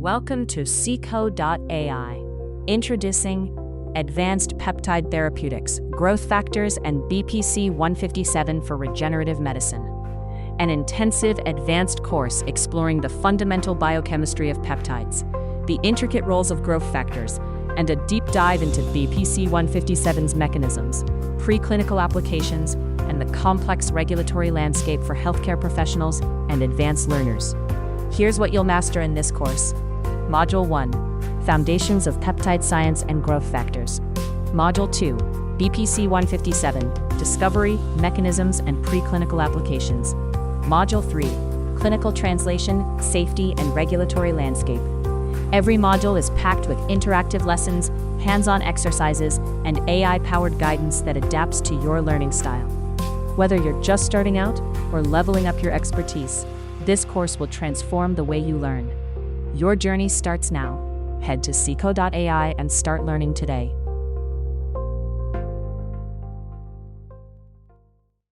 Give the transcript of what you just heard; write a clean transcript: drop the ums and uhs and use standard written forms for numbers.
Welcome to Sikho.ai. Introducing Advanced Peptide Therapeutics, Growth Factors and BPC-157 for Regenerative Medicine. An intensive, advanced course exploring the fundamental biochemistry of peptides, the intricate roles of growth factors, and a deep dive into BPC-157's mechanisms, preclinical applications, and the complex regulatory landscape for healthcare professionals and advanced learners. Here's what you'll master in this course. Module 1, Foundations of Peptide Science and Growth Factors. Module 2, BPC-157, Discovery, Mechanisms, and Preclinical Applications. Module 3, Clinical Translation, Safety, and Regulatory Landscape. Every module is packed with interactive lessons, hands-on exercises, and AI-powered guidance that adapts to your learning style. Whether you're just starting out or leveling up your expertise, this course will transform the way you learn. Your journey starts now. Head to Sikho.ai and start learning today.